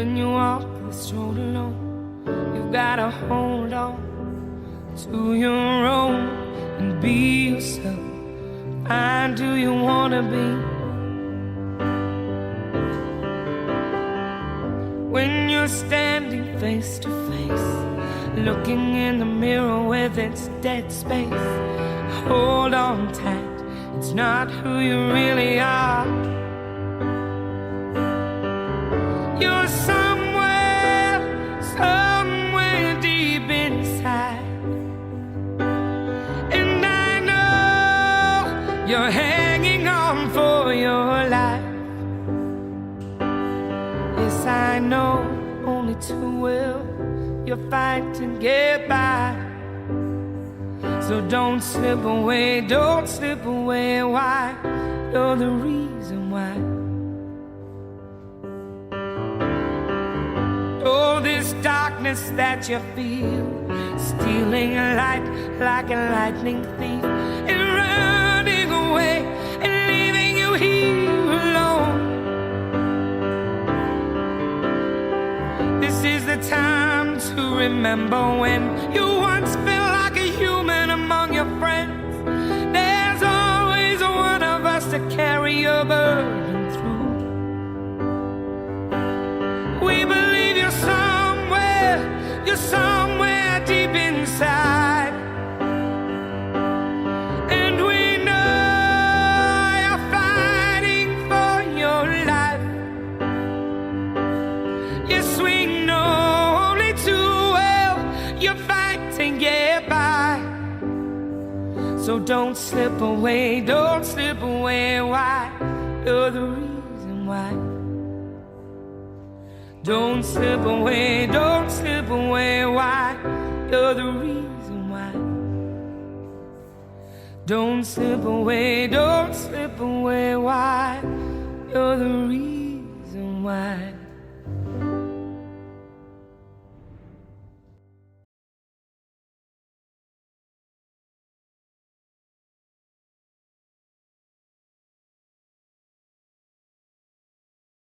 When you walk this road alone, you gotta hold on to your own and be yourself. Find who you wanna be. When you're standing face to face, looking in the mirror with its dead space, hold on tight, it's not who you really are. You're somewhere, somewhere deep inside, and I know you're hanging on for your life. Yes, I know only too well you're fighting to get by. So don't slip away, don't slip away. Why? You're the reason why. Oh, this darkness that you feel, stealing a light like a lightning thief, and running away and leaving you here alone. This is the time to remember when you once felt like a human among your friends. There's always one of us to carry your burden through. We believe you're somewhere deep inside, and we know you're fighting for your life. Yes, we know only too well you're fighting to get by. So don't slip away, don't slip away. Why? You're the reason why. Don't slip away, don't slip away. Why? You're the reason why. Don't slip away, don't slip away. Why? You're the reason why.